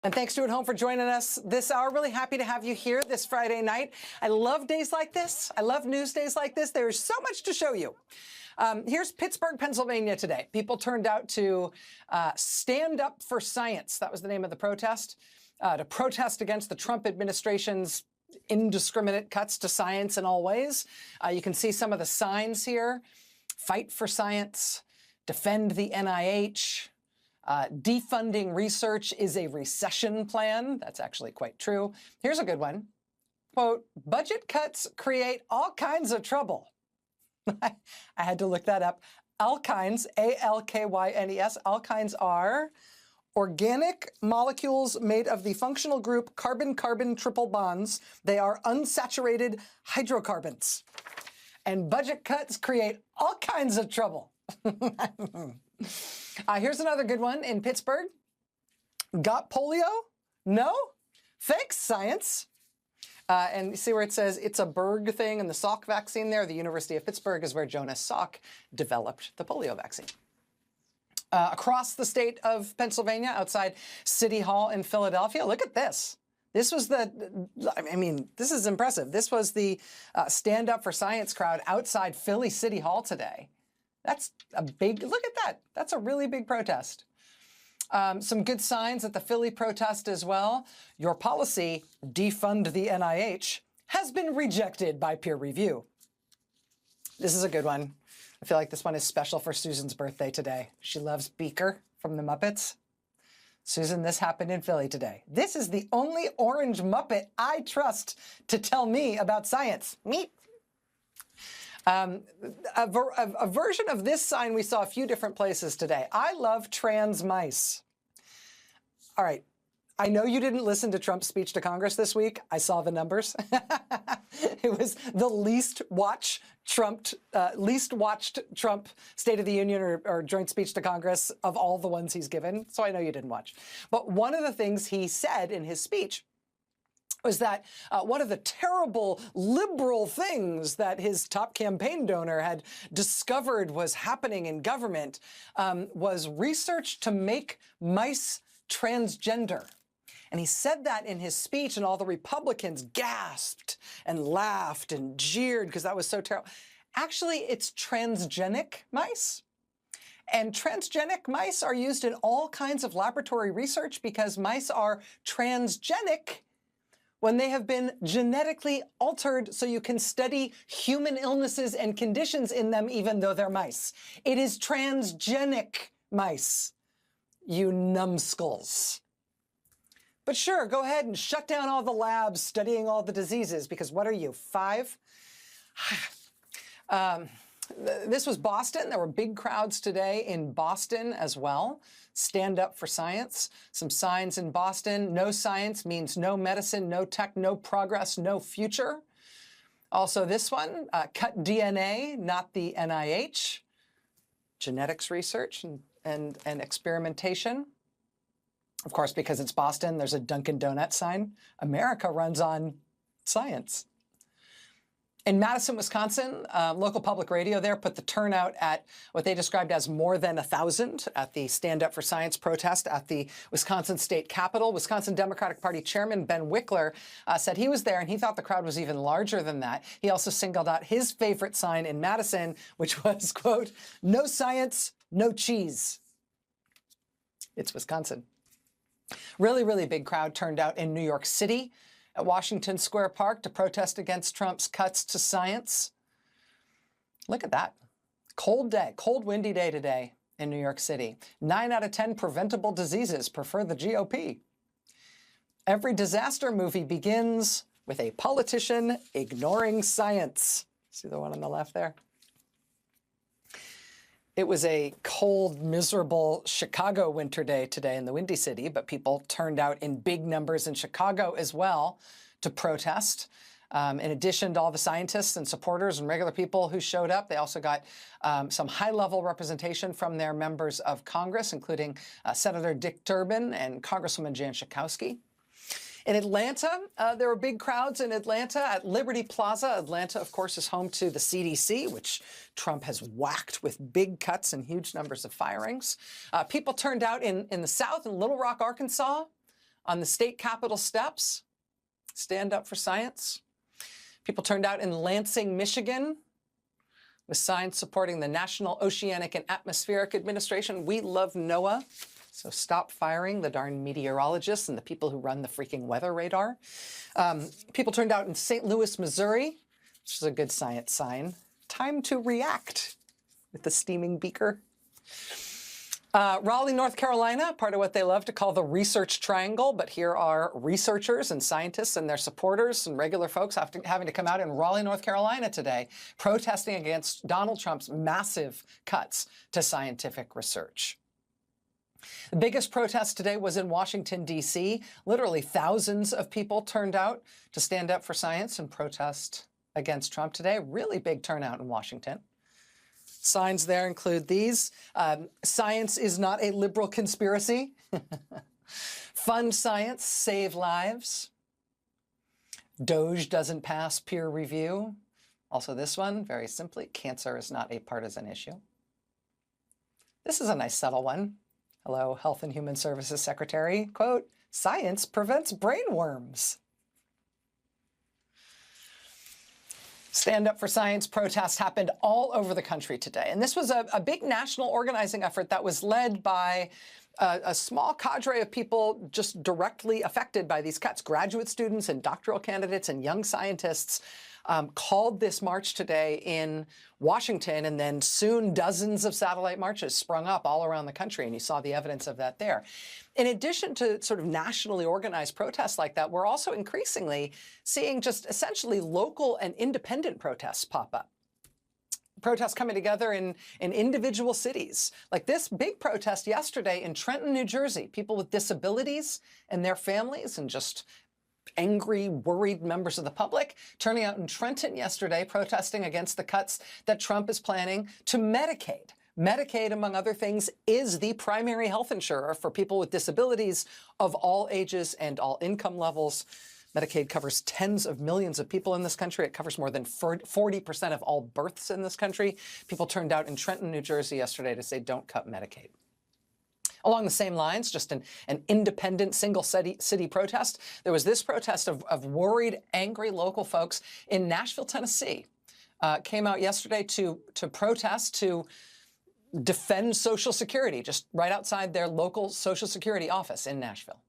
And thanks to at home for joining us this hour. Really happy to have you here this Friday night. I love days like this. I love news days like this. There's so much to show you. Here's Pittsburgh, Pennsylvania today. People turned out to stand up for science. That was the name of the protest, to protest against the Trump administration's indiscriminate cuts to science in all ways. You can see some of the signs here. Fight for science, defend the NIH, defunding research is a recession plan. That's actually quite true. Here's a good one. Quote, budget cuts create all kinds of trouble. I had to look that up. Alkynes, A-L-K-Y-N-E-S, alkynes are organic molecules made of the functional group carbon-carbon triple bonds. They are unsaturated hydrocarbons. And budget cuts create all kinds of trouble. Here's another good one in Pittsburgh. Got polio? No? Thanks, science. And you see where it says it's a Berg thing and the Salk vaccine there. The University of Pittsburgh is where Jonas Salk developed the polio vaccine. Across the state of Pennsylvania, outside City Hall in Philadelphia, look at this. This was this is impressive. This was the Stand Up for Science crowd outside Philly City Hall today. That's a big, look at that. That's a really big protest. Some good signs at the Philly protest as well. Your policy, defund the NIH, has been rejected by peer review. This is a good one. I feel like this one is special for Susan's birthday today. She loves Beaker from the Muppets. Susan, this happened in Philly today. This is the only orange Muppet I trust to tell me about science. Me. A version of this sign we saw a few different places today. I love trans mice. All right. I know you didn't listen to Trump's speech to Congress this week. I saw the numbers. It was the least watched Trump State of the Union or joint speech to Congress of all the ones he's given. So I know you didn't watch. But one of the things he said in his speech was that one of the terrible liberal things that his top campaign donor had discovered was happening in government was research to make mice transgender. And he said that in his speech, and all the Republicans gasped and laughed and jeered because that was so terrible. Actually, it's transgenic mice. And transgenic mice are used in all kinds of laboratory research because mice are transgenic when they have been genetically altered so you can study human illnesses and conditions in them even though they're mice. It is transgenic mice, you numbskulls. But sure, go ahead and shut down all the labs studying all the diseases, because what are you, 5? This was Boston. There were big crowds today in Boston as well. Stand up for science. Some signs in Boston. No science means no medicine, no tech, no progress, no future. Also this one, cut DNA, not the NIH. Genetics research and experimentation. Of course, because it's Boston, there's a Dunkin' Donuts sign. America runs on science. In Madison, Wisconsin, local public radio there put the turnout at what they described as more than 1,000 at the Stand Up for Science protest at the Wisconsin State Capitol. Wisconsin Democratic Party Chairman Ben Wickler said he was there and he thought the crowd was even larger than that. He also singled out his favorite sign in Madison, which was, quote, no science, no cheese. It's Wisconsin. Really, really big crowd turned out in New York City at Washington Square Park to protest against Trump's cuts to science. Look at that. Cold day, cold, windy day today in New York City. 9 out of 10 preventable diseases prefer the GOP. Every disaster movie begins with a politician ignoring science. See the one on the left there? It was a cold, miserable Chicago winter day today in the Windy City, but people turned out in big numbers in Chicago as well to protest. In addition to all the scientists and supporters and regular people who showed up, they also got some high-level representation from their members of Congress, including Senator Dick Durbin and Congresswoman Jan Schakowsky. In Atlanta, there were big crowds in Atlanta at Liberty Plaza. Atlanta, of course, is home to the CDC, which Trump has whacked with big cuts and huge numbers of firings. People turned out in the South, in Little Rock, Arkansas, on the state capitol steps. Stand up for science. People turned out in Lansing, Michigan, with signs supporting the National Oceanic and Atmospheric Administration. We love NOAA, so stop firing the darn meteorologists and the people who run the freaking weather radar. People turned out in St. Louis, Missouri, which is a good science sign. Time to react with the steaming beaker. Raleigh, North Carolina, part of what they love to call the research triangle, but here are researchers and scientists and their supporters and regular folks having to come out in Raleigh, North Carolina today, protesting against Donald Trump's massive cuts to scientific research. The biggest protest today was in Washington, D.C. Literally thousands of people turned out to stand up for science and protest against Trump today. Really big turnout in Washington. Signs there include these. Science is not a liberal conspiracy. Fund science, save lives. Doge doesn't pass peer review. Also this one, very simply, cancer is not a partisan issue. This is a nice subtle one. Hello, Health and Human Services Secretary. Quote, science prevents brain worms. Stand Up for Science protests happened all over the country today. And this was a big national organizing effort that was led by a small cadre of people just directly affected by these cuts. Graduate students and doctoral candidates and young scientists called this march today in Washington, and then soon dozens of satellite marches sprung up all around the country, and you saw the evidence of that there. In addition to sort of nationally organized protests like that, we're also increasingly seeing just essentially local and independent protests pop up. Protests coming together in individual cities. Like this big protest yesterday in Trenton, New Jersey, people with disabilities and their families and just angry, worried members of the public turning out in Trenton yesterday protesting against the cuts that Trump is planning to Medicaid. Medicaid, among other things, is the primary health insurer for people with disabilities of all ages and all income levels. Medicaid covers tens of millions of people in this country. It covers more than 40% of all births in this country. People turned out in Trenton, New Jersey yesterday to say, don't cut Medicaid. Along the same lines, just an independent single city protest, there was this protest of worried, angry local folks in Nashville, Tennessee. Came out yesterday to protest, to defend Social Security, just right outside their local Social Security office in Nashville.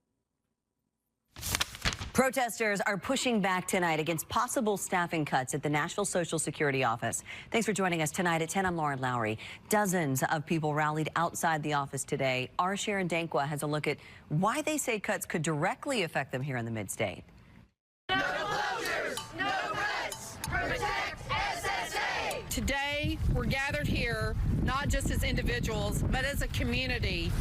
Protesters are pushing back tonight against possible staffing cuts at the Nashville Social Security office. Thanks for joining us tonight at 10. I'm Lauren Lowry. Dozens of people rallied outside the office today. Our Sharon Dankwa has a look at why they say cuts could directly affect them here in the mid-state. No closures, no cuts, protect SSA. Today, we're gathered here not just as individuals, but as a community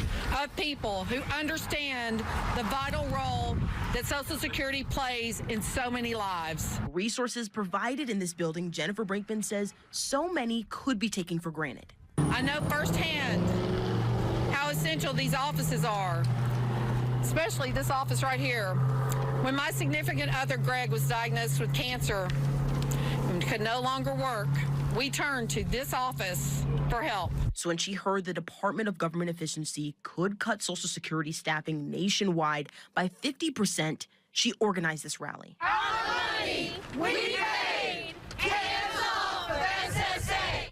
of people who understand the vital role that Social Security plays in so many lives. Resources provided in this building, Jennifer Brinkman says so many could be taken for granted. I know firsthand how essential these offices are, especially this office right here. When my significant other, Greg, was diagnosed with cancer and could no longer work, we turned to this office for help. So when she heard the Department of Government Efficiency could cut Social Security staffing nationwide by 50%, she organized this rally. Our money, we paid, hands off of SSA.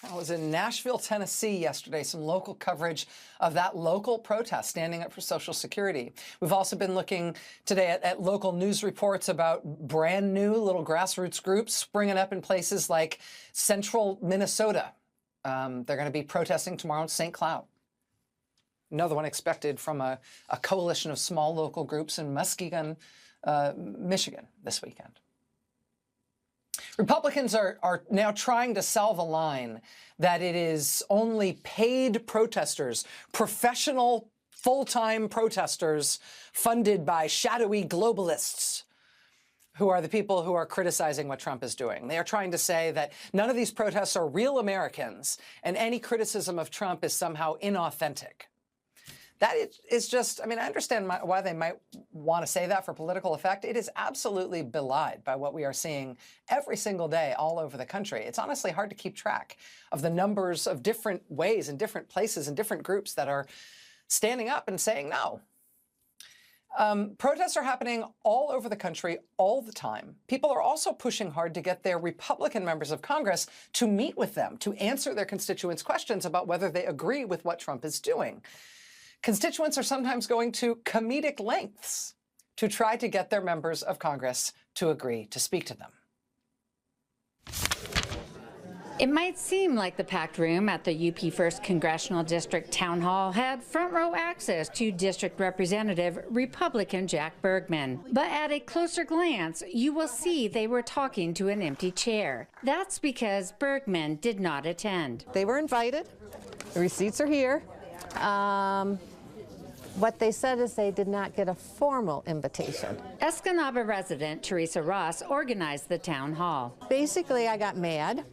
I was in Nashville, Tennessee yesterday, some local coverage of that local protest standing up for Social Security. We've also been looking today at local news reports about brand new little grassroots groups springing up in places like central Minnesota. They're going to be protesting tomorrow in St. Cloud. Another one expected from a coalition of small local groups in Muskegon, Michigan this weekend. Republicans are now trying to sell the line that it is only paid protesters, professional, full-time protesters funded by shadowy globalists who are the people who are criticizing what Trump is doing. They are trying to say that none of these protests are real Americans and any criticism of Trump is somehow inauthentic. That is just, I mean, I understand why they might want to say that for political effect. It is absolutely belied by what we are seeing every single day all over the country. It's honestly hard to keep track of the numbers of different ways and different places and different groups that are standing up and saying no. Protests are happening all over the country all the time. People are also pushing hard to get their Republican members of Congress to meet with them, to answer their constituents' questions about whether they agree with what Trump is doing. Constituents are sometimes going to comedic lengths to try to get their members of Congress to agree to speak to them. It might seem like the packed room at the UP 1st Congressional District Town Hall had front row access to District Representative Republican Jack Bergman. But at a closer glance, you will see they were talking to an empty chair. That's because Bergman did not attend. They were invited. The receipts are here. What they said is they did not get a formal invitation. Escanaba resident Teresa Ross organized the town hall. Basically, I got mad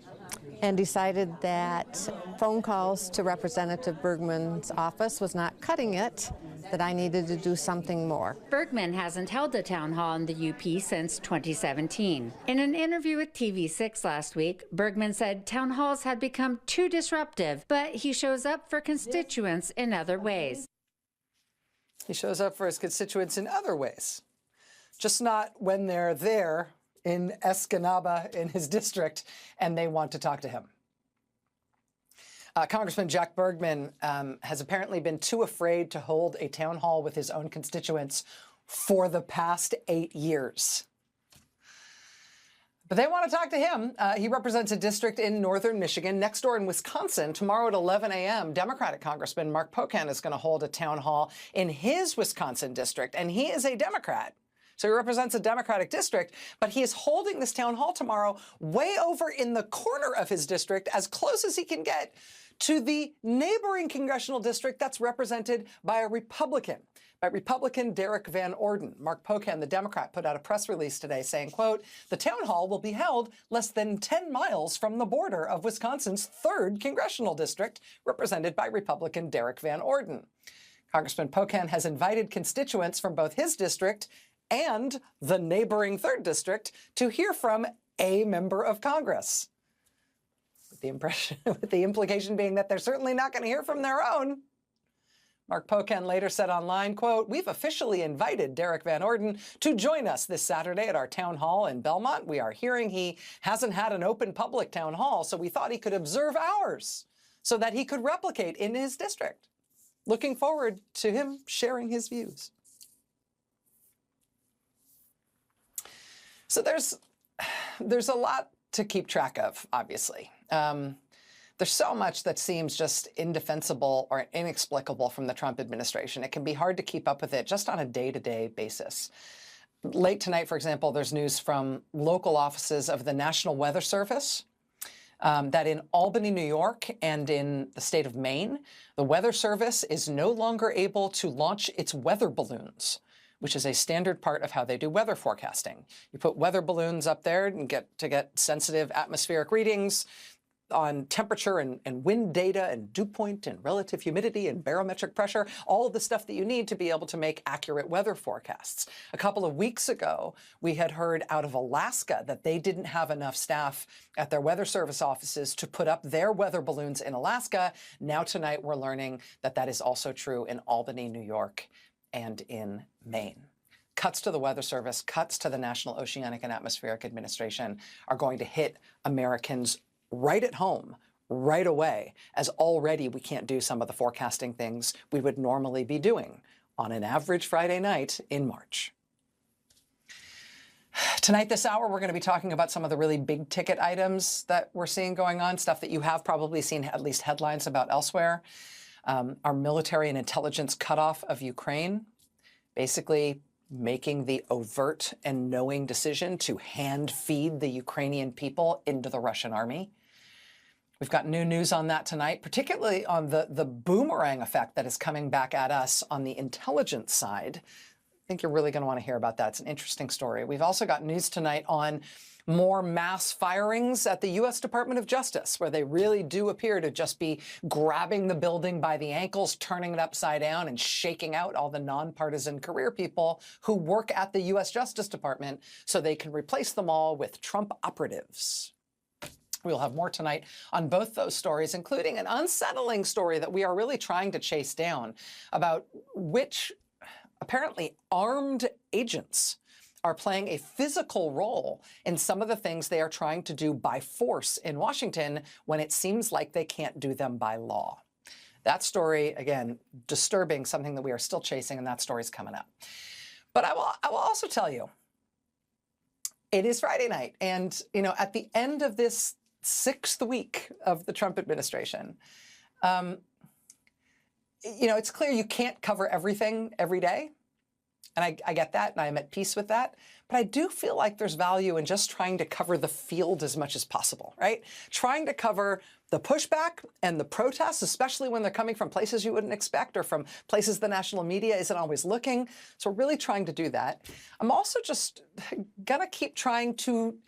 and decided that phone calls to Representative Bergman's office was not cutting it, that I needed to do something more. Bergman hasn't held a town hall in the UP since 2017. In an interview with TV6 last week, Bergman said town halls had become too disruptive, but he shows up for constituents in other ways. He shows up for his constituents in other ways, just not when they're there in Escanaba in his district and they want to talk to him. Congressman Jack Bergman has apparently been too afraid to hold a town hall with his own constituents for the past 8 years. But they want to talk to him. He represents a district in northern Michigan. Next door in Wisconsin, tomorrow at 11 a.m., Democratic Congressman Mark Pocan is going to hold a town hall in his Wisconsin district, and he is a Democrat. So he represents a Democratic district, but he is holding this town hall tomorrow way over in the corner of his district, as close as he can get to the neighboring congressional district that's represented by a Republican, by Republican Derek Van Orden. Mark Pocan, the Democrat, put out a press release today saying, quote, "The town hall will be held less than 10 miles from the border of Wisconsin's 3rd congressional district, represented by Republican Derek Van Orden." Congressman Pocan has invited constituents from both his district and the neighboring 3rd district to hear from a member of Congress. With the implication being that they're certainly not going to hear from their own. Mark Pocan later said online, quote, "We've officially invited Derek Van Orden to join us this Saturday at our town hall in Belmont. We are hearing he hasn't had an open public town hall, so we thought he could observe ours so that he could replicate in his district. Looking forward to him sharing his views." So there's a lot to keep track of, obviously. There's so much that seems just indefensible or inexplicable from the Trump administration. It can be hard to keep up with it just on a day-to-day basis. Late tonight, for example, there's news from local offices of the National Weather Service that in Albany, New York, and in the state of Maine, the Weather Service is no longer able to launch its weather balloons, which is a standard part of how they do weather forecasting. You put weather balloons up there and get sensitive atmospheric readings on temperature and wind data and dew point and relative humidity and barometric pressure, all of the stuff that you need to be able to make accurate weather forecasts. A couple of weeks ago, we had heard out of Alaska that they didn't have enough staff at their weather service offices to put up their weather balloons in Alaska. Now tonight, we're learning that that is also true in Albany, New York, and in Maine. Cuts to the Weather Service, cuts to the National Oceanic and Atmospheric Administration are going to hit Americans right at home, right away, as already we can't do some of the forecasting things we would normally be doing on an average Friday night in March. Tonight, this hour, we're going to be talking about some of the really big ticket items that we're seeing going on, stuff that you have probably seen at least headlines about elsewhere. Our military and intelligence cutoff of Ukraine, basically making the overt and knowing decision to hand feed the Ukrainian people into the Russian army. We've got new news on that tonight, particularly on the boomerang effect that is coming back at us on the intelligence side. I think you're really going to want to hear about that. It's an interesting story. We've also got news tonight on more mass firings at the U.S. Department of Justice, where they really do appear to just be grabbing the building by the ankles, turning it upside down, and shaking out all the nonpartisan career people who work at the U.S. Justice Department so they can replace them all with Trump operatives. We'll have more tonight on both those stories, including an unsettling story that we are really trying to chase down about which apparently armed agents are playing a physical role in some of the things they are trying to do by force in Washington when it seems like they can't do them by law. That story, again, disturbing, something that we are still chasing, and that story's coming up. But I will also tell you, it is Friday night, and at the end of this 6th week of the Trump administration, it's clear you can't cover everything every day. And I get that, and I'm at peace with that. But I do feel like there's value in just trying to cover the field as much as possible, right? Trying to cover the pushback and the protests, especially when they're coming from places you wouldn't expect or from places the national media isn't always looking. So we're really trying to do that. I'm also just gonna keep trying to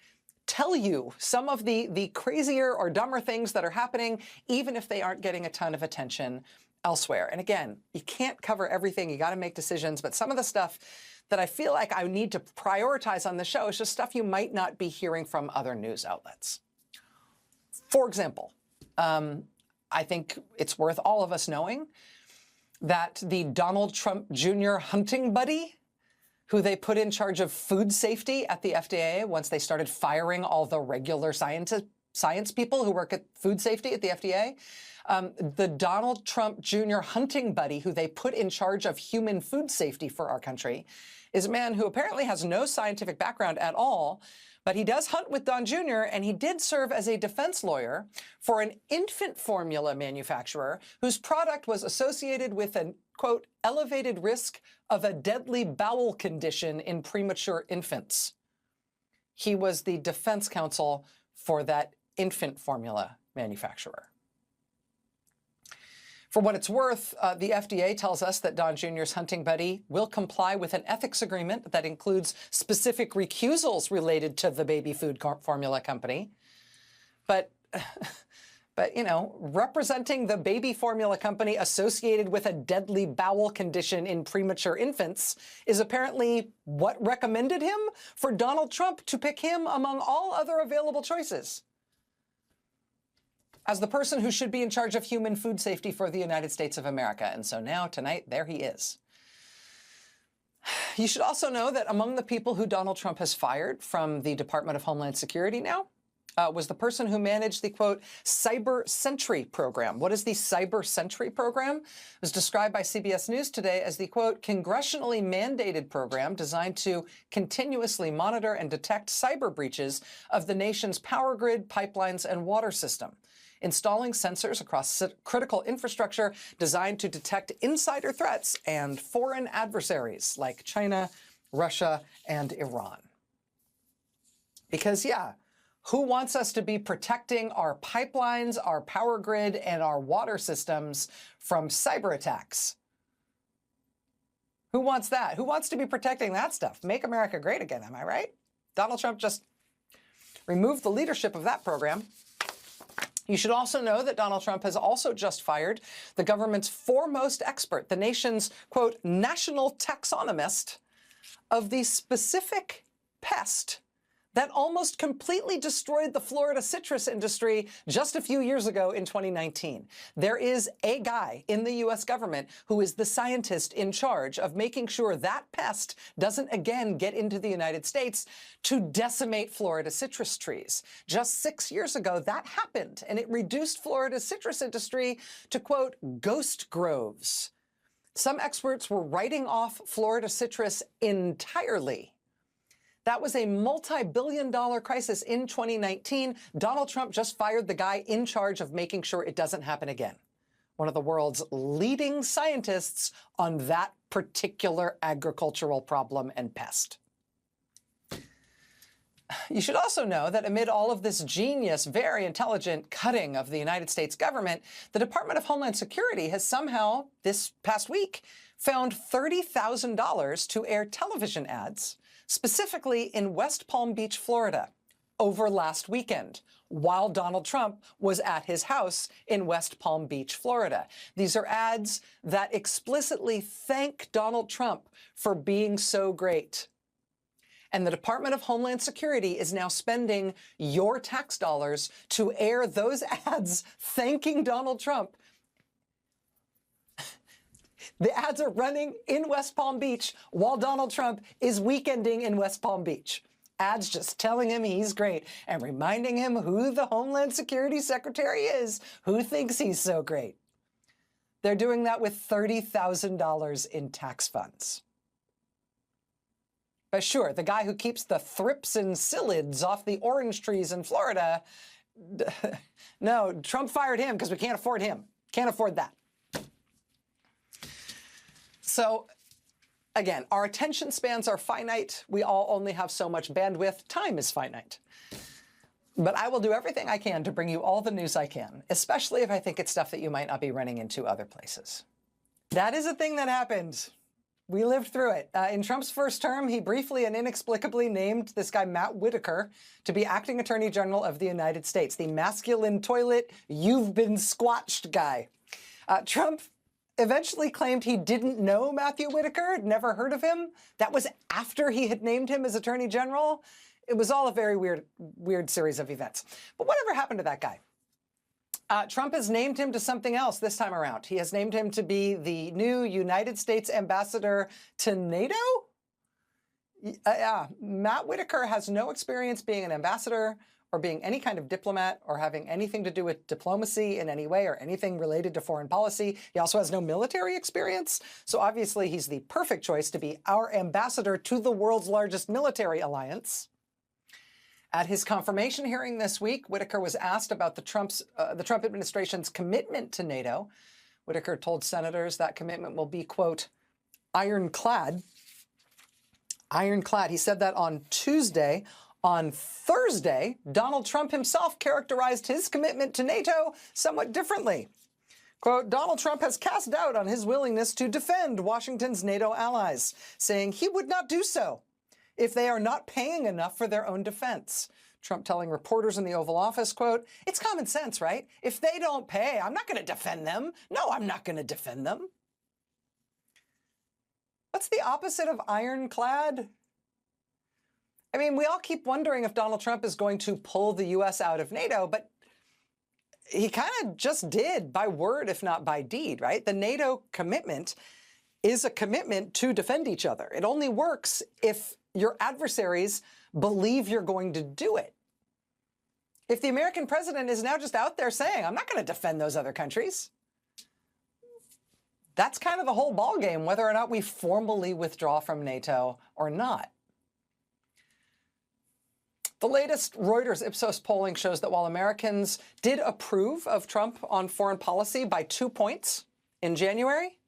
tell you some of the crazier or dumber things that are happening, even if they aren't getting a ton of attention elsewhere. And again, you can't cover everything. You got to make decisions. But some of the stuff that I feel like I need to prioritize on the show is just stuff you might not be hearing from other news outlets. For example, I think it's worth all of us knowing that the Donald Trump Jr. hunting buddy, who they put in charge of food safety at the FDA once they started firing all the regular science people who work at food safety at the FDA, the Donald Trump Jr. hunting buddy, who they put in charge of human food safety for our country, is a man who apparently has no scientific background at all, but he does hunt with Don Jr., and he did serve as a defense lawyer for an infant formula manufacturer whose product was associated with an, quote, elevated risk of a deadly bowel condition in premature infants. He was the defense counsel for that infant formula manufacturer. For what it's worth, the FDA tells us that Don Jr.'s hunting buddy will comply with an ethics agreement that includes specific recusals related to the baby food formula company. But representing the baby formula company associated with a deadly bowel condition in premature infants is apparently what recommended him for Donald Trump to pick him among all other available choices as the person who should be in charge of human food safety for the United States of America. And so now, tonight, there he is. You should also know that among the people who Donald Trump has fired from the Department of Homeland Security now was the person who managed the, quote, Cyber Sentry program. What is the Cyber Sentry program? It was described by CBS News today as the, quote, congressionally mandated program designed to continuously monitor and detect cyber breaches of the nation's power grid, pipelines, and water system, installing sensors across critical infrastructure designed to detect insider threats and foreign adversaries like China, Russia, and Iran. Because, yeah, who wants us to be protecting our pipelines, our power grid, and our water systems from cyber attacks? Who wants that? Who wants to be protecting that stuff? Make America great again, am I right? Donald Trump just removed the leadership of that program. You should also know that Donald Trump has also just fired the government's foremost expert, the nation's, quote, national taxonomist of the specific pest that almost completely destroyed the Florida citrus industry just a few years ago in 2019. There is a guy in the U.S. government who is the scientist in charge of making sure that pest doesn't again get into the United States to decimate Florida citrus trees. Just 6 years ago, that happened, and it reduced Florida's citrus industry to, quote, ghost groves. Some experts were writing off Florida citrus entirely. That was a multi-billion-dollar crisis in 2019. Donald Trump just fired the guy in charge of making sure it doesn't happen again. One of the world's leading scientists on that particular agricultural problem and pest. You should also know that amid all of this genius, very intelligent cutting of the United States government, the Department of Homeland Security has somehow, this past week, found $30,000 to air television ads, specifically in West Palm Beach, Florida, over last weekend, while Donald Trump was at his house in West Palm Beach, Florida. These are ads that explicitly thank Donald Trump for being so great. And the Department of Homeland Security is now spending your tax dollars to air those ads thanking Donald Trump The ads are running in West Palm Beach while Donald Trump is weekending in West Palm Beach. Ads just telling him he's great and reminding him who the Homeland Security Secretary is, who thinks he's so great. They're doing that with $30,000 in tax funds. But sure, the guy who keeps the thrips and psyllids off the orange trees in Florida, no, Trump fired him because we can't afford him. Can't afford that. So, again, our attention spans are finite. We all only have so much bandwidth. Time is finite. But I will do everything I can to bring you all the news I can, especially if I think it's stuff that you might not be running into other places. That is a thing that happened. We lived through it. In Trump's first term, he briefly and inexplicably named this guy Matt Whitaker to be acting Attorney General of the United States, the masculine toilet, you've been squatched guy. Trump eventually claimed he didn't know Matthew Whitaker, had never heard of him. That was after he had named him as Attorney General. It was all a very weird series of events. But whatever happened to that guy? Trump has named him to something else this time around. He has named him to be the new United States ambassador to NATO? Matt Whitaker has no experience being an ambassador or being any kind of diplomat or having anything to do with diplomacy in any way or anything related to foreign policy. He also has no military experience. So obviously he's the perfect choice to be our ambassador to the world's largest military alliance. At his confirmation hearing this week, Whitaker was asked about the Trump administration's commitment to NATO. Whitaker told senators that commitment will be, quote, ironclad. Ironclad. He said that on Tuesday. On Thursday, Donald Trump himself characterized his commitment to NATO somewhat differently. Quote, Donald Trump has cast doubt on his willingness to defend Washington's NATO allies, saying he would not do so if they are not paying enough for their own defense. Trump telling reporters in the Oval Office, quote, it's common sense, right? If they don't pay, I'm not going to defend them. No, I'm not going to defend them. What's the opposite of ironclad? I mean, we all keep wondering if Donald Trump is going to pull the U.S. out of NATO, but he kind of just did by word, if not by deed, right? The NATO commitment is a commitment to defend each other. It only works if your adversaries believe you're going to do it. If the American president is now just out there saying, I'm not going to defend those other countries, that's kind of the whole ballgame, whether or not we formally withdraw from NATO or not. The latest Reuters Ipsos polling shows that while Americans did approve of Trump on foreign policy by 2 points in January,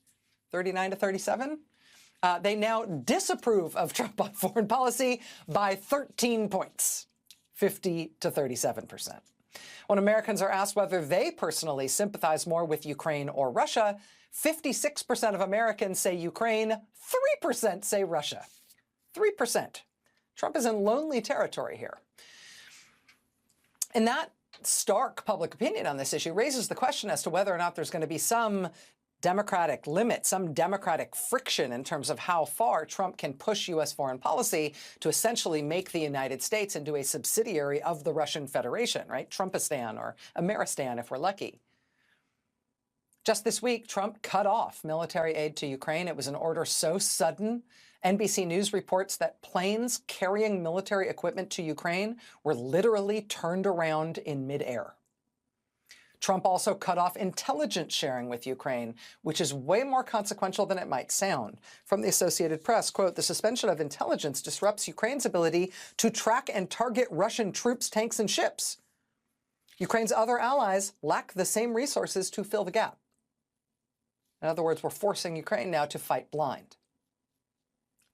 39 to 37, they now disapprove of Trump on foreign policy by 13 points, 50 to 37%. When Americans are asked whether they personally sympathize more with Ukraine or Russia, 56% of Americans say Ukraine, 3% say Russia. 3%. Trump is in lonely territory here. And that stark public opinion on this issue raises the question as to whether or not there's going to be some democratic limit, some democratic friction in terms of how far Trump can push U.S. foreign policy to essentially make the United States into a subsidiary of the Russian Federation, right? Trumpistan or Ameristan, if we're lucky. Just this week, Trump cut off military aid to Ukraine. It was an order so sudden. NBC News reports that planes carrying military equipment to Ukraine were literally turned around in midair. Trump also cut off intelligence sharing with Ukraine, which is way more consequential than it might sound. From the Associated Press, quote, the suspension of intelligence disrupts Ukraine's ability to track and target Russian troops, tanks, and ships. Ukraine's other allies lack the same resources to fill the gap. In other words, we're forcing Ukraine now to fight blind.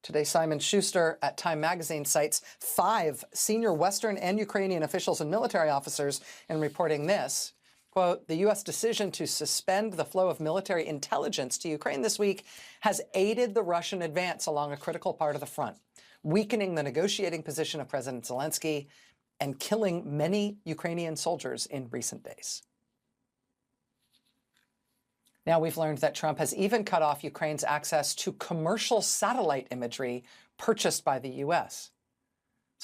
Today, Simon Schuster at Time magazine cites 5 senior Western and Ukrainian officials and military officers in reporting this. Quote, the U.S. decision to suspend the flow of military intelligence to Ukraine this week has aided the Russian advance along a critical part of the front, weakening the negotiating position of President Zelensky and killing many Ukrainian soldiers in recent days. Now we've learned that Trump has even cut off Ukraine's access to commercial satellite imagery purchased by the U.S.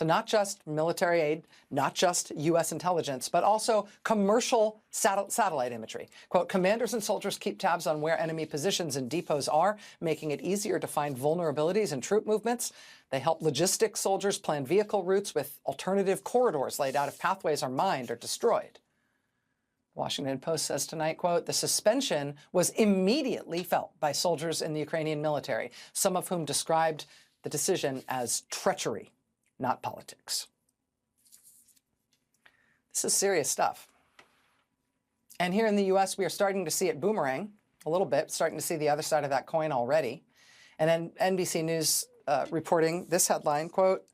So not just military aid, not just U.S. intelligence, but also commercial satellite imagery. Quote, commanders and soldiers keep tabs on where enemy positions and depots are, making it easier to find vulnerabilities in troop movements. They help logistics soldiers plan vehicle routes with alternative corridors laid out if pathways are mined or destroyed. Washington Post says tonight, quote, the suspension was immediately felt by soldiers in the Ukrainian military, some of whom described the decision as treachery, not politics. This is serious stuff. And here in the U.S., we are starting to see it boomerang a little bit, starting to see the other side of that coin already. And then NBC News reporting this headline, quote,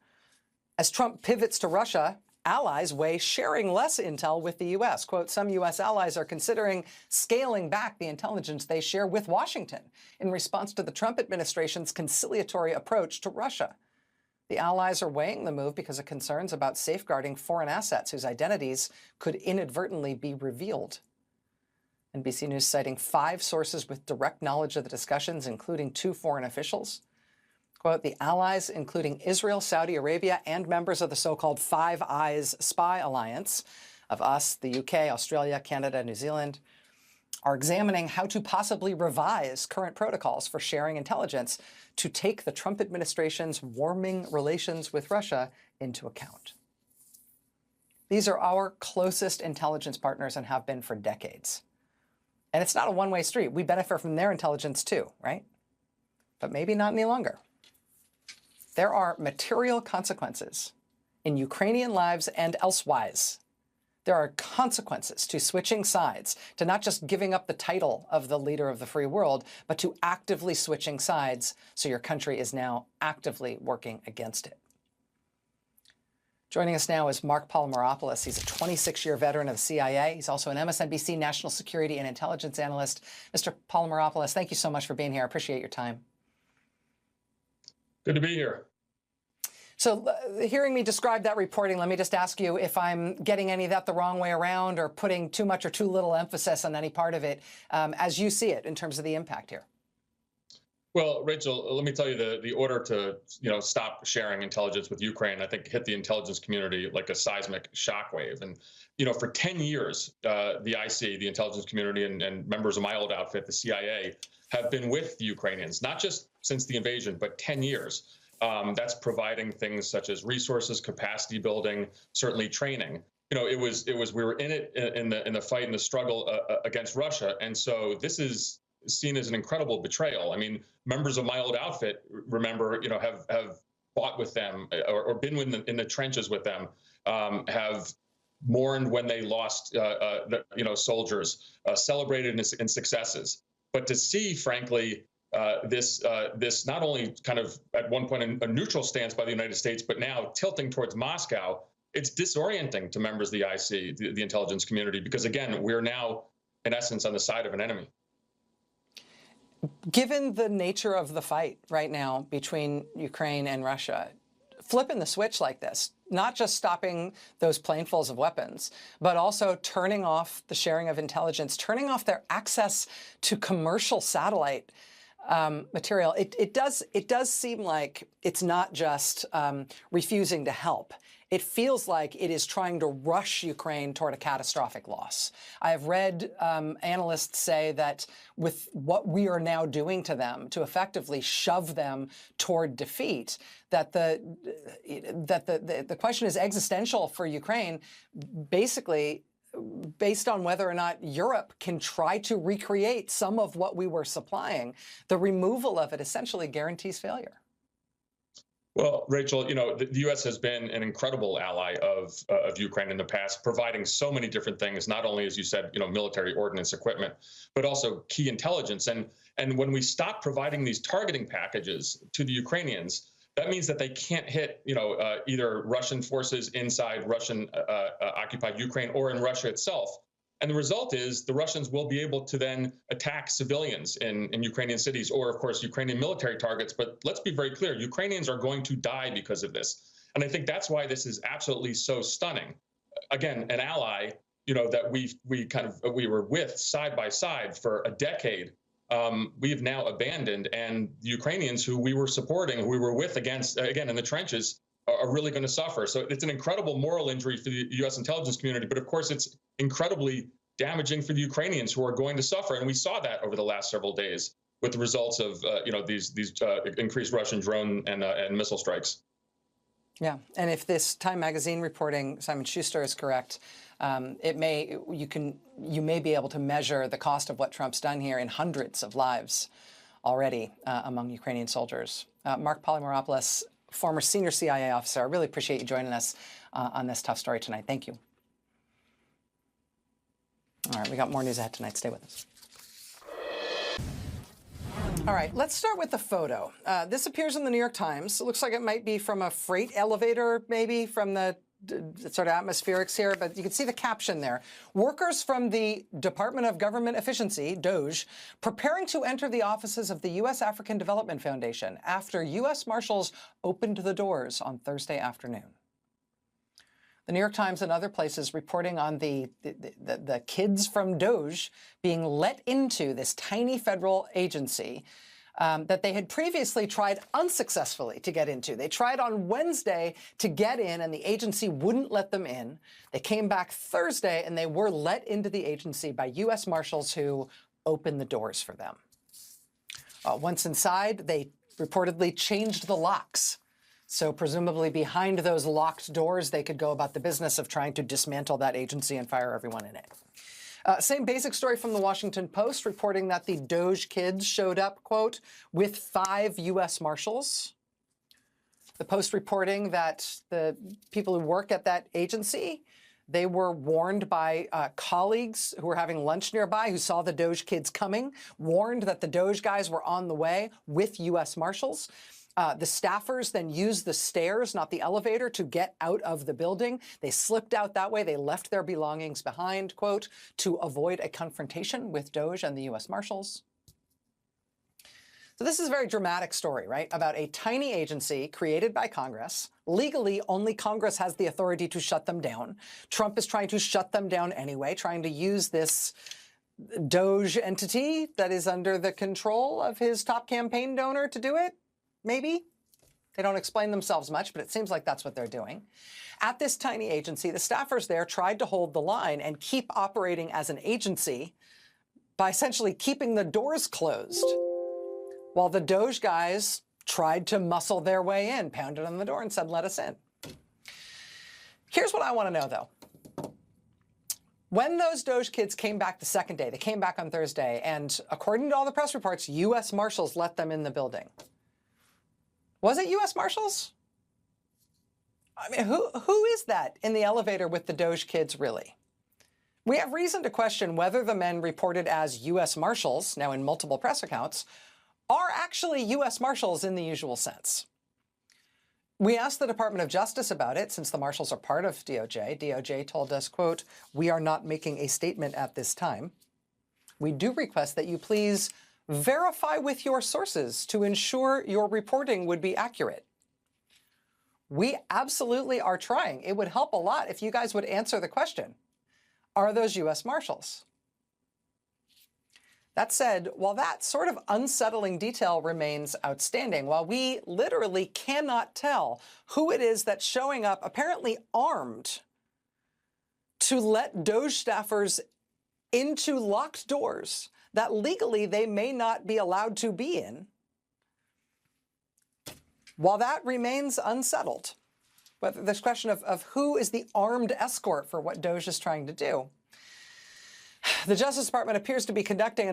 as Trump pivots to Russia, allies weigh sharing less intel with the U.S. Quote, some U.S. allies are considering scaling back the intelligence they share with Washington in response to the Trump administration's conciliatory approach to Russia. The allies are weighing the move because of concerns about safeguarding foreign assets whose identities could inadvertently be revealed. NBC News citing 5 sources with direct knowledge of the discussions, including 2 foreign officials. Quote, the allies, including Israel, Saudi Arabia, and members of the so-called Five Eyes spy alliance of us, the UK, Australia, Canada, New Zealand, are examining how to possibly revise current protocols for sharing intelligence to take the Trump administration's warming relations with Russia into account. These are our closest intelligence partners and have been for decades. And it's not a one-way street. We benefit from their intelligence too, right? But maybe not any longer. There are material consequences in Ukrainian lives and elsewise. There are consequences to switching sides, to not just giving up the title of the leader of the free world, but to actively switching sides so your country is now actively working against it. Joining us now is Mark Polymeropoulos. He's a 26-year veteran of the CIA. He's also an MSNBC national security and intelligence analyst. Mr. Polymeropoulos, thank you so much for being here. I appreciate your time. Good to be here. So hearing me describe that reporting, let me just ask you if I'm getting any of that the wrong way around or putting too much or too little emphasis on any part of it as you see it in terms of the impact here. Well, Rachel, let me tell you, the order to stop sharing intelligence with Ukraine, I think, hit the intelligence community like a seismic shockwave. And for 10 years, the IC, the intelligence community, and members of my old outfit, the CIA, have been with the Ukrainians, not just since the invasion, but 10 years. That's providing things such as resources, capacity building, certainly training. We were in it in the fight and the struggle against Russia, and so this is seen as an incredible betrayal. I mean, members of my old outfit, remember, have fought with them or been in the trenches with them, have mourned when they lost, soldiers, celebrated in successes. But to see, frankly, this not only kind of at one point a neutral stance by the United States, but now tilting towards Moscow, it's disorienting to members of the IC, the intelligence community, because again, we're now, in essence, on the side of an enemy. Given the nature of the fight right now between Ukraine and Russia, flipping the switch like this, not just stopping those planefuls of weapons, but also turning off the sharing of intelligence, turning off their access to commercial satellite material, it does seem like it's not just refusing to help. It feels like it is trying to rush Ukraine toward a catastrophic loss. I have read analysts say that with what we are now doing to them to effectively shove them toward defeat, that the question is existential for Ukraine, basically based on whether or not Europe can try to recreate some of what we were supplying. The removal of it essentially guarantees failure. Well, Rachel, the U.S. has been an incredible ally of Ukraine in the past, providing so many different things, not only, as you said, military ordnance equipment, but also key intelligence. And when we stop providing these targeting packages to the Ukrainians, that means that they can't hit, either Russian forces inside Russian occupied Ukraine or in Russia itself. And the result is the Russians will be able to then attack civilians in Ukrainian cities or, of course, Ukrainian military targets. But let's be very clear, Ukrainians are going to die because of this. And I think that's why this is absolutely so stunning. Again, an ally, that we were with side by side for a decade, we've now abandoned. And the Ukrainians who we were supporting, who we were with against, again, in the trenches, are really going to suffer. So it's an incredible moral injury for the U.S. intelligence community, but of course it's incredibly damaging for the Ukrainians who are going to suffer, and we saw that over the last several days with the results of these increased Russian drone and missile strikes. Yeah, and if this Time magazine reporting, Simon Schuster, is correct, you may be able to measure the cost of what Trump's done here in hundreds of lives already among Ukrainian soldiers. Mark Polymeropoulos, former senior CIA officer, I really appreciate you joining us on this tough story tonight. Thank you. All right, we got more news ahead tonight. Stay with us. All right, let's start with the photo. This appears in the New York Times. It looks like it might be from a freight elevator, maybe from the sort of atmospherics here, but you can see the caption there. Workers from the Department of Government Efficiency, DOGE, preparing to enter the offices of the U.S. African Development Foundation after U.S. Marshals opened the doors on Thursday afternoon. The New York Times and other places reporting on the kids from DOGE being let into this tiny federal agency that they had previously tried unsuccessfully to get into. They tried on Wednesday to get in, and the agency wouldn't let them in. They came back Thursday, and they were let into the agency by U.S. Marshals who opened the doors for them. Once inside, they reportedly changed the locks. So presumably behind those locked doors, they could go about the business of trying to dismantle that agency and fire everyone in it. Same basic story from the Washington Post, reporting that the DOGE kids showed up, quote, with 5 U.S. Marshals. The Post reporting that the people who work at that agency, they were warned by colleagues who were having lunch nearby who saw the DOGE kids coming, warned that the DOGE guys were on the way with U.S. Marshals. The staffers then used the stairs, not the elevator, to get out of the building. They slipped out that way. They left their belongings behind, quote, to avoid a confrontation with DOGE and the U.S. Marshals. So this is a very dramatic story, right, about a tiny agency created by Congress. Legally, only Congress has the authority to shut them down. Trump is trying to shut them down anyway, trying to use this DOGE entity that is under the control of his top campaign donor to do it. Maybe. They don't explain themselves much, but it seems like that's what they're doing. At this tiny agency, the staffers there tried to hold the line and keep operating as an agency by essentially keeping the doors closed, while the DOGE guys tried to muscle their way in, pounded on the door and said, let us in. Here's what I want to know, though. When those DOGE kids came back the second day, they came back on Thursday, and according to all the press reports, U.S. Marshals let them in the building. Was it U.S. Marshals? I mean, who is that in the elevator with the DOGE kids, really? We have reason to question whether the men reported as U.S. Marshals, now in multiple press accounts, are actually U.S. Marshals in the usual sense. We asked the Department of Justice about it, since the Marshals are part of DOJ. DOJ told us, quote, we are not making a statement at this time. We do request that you please verify with your sources to ensure your reporting would be accurate. We absolutely are trying. It would help a lot if you guys would answer the question. Are those U.S. Marshals? That said, while that sort of unsettling detail remains outstanding, while we literally cannot tell who it is that's showing up apparently armed to let DOGE staffers into locked doors that legally they may not be allowed to be in, while that remains unsettled, but this question of who is the armed escort for what DOGE is trying to do, the Justice Department appears to be conducting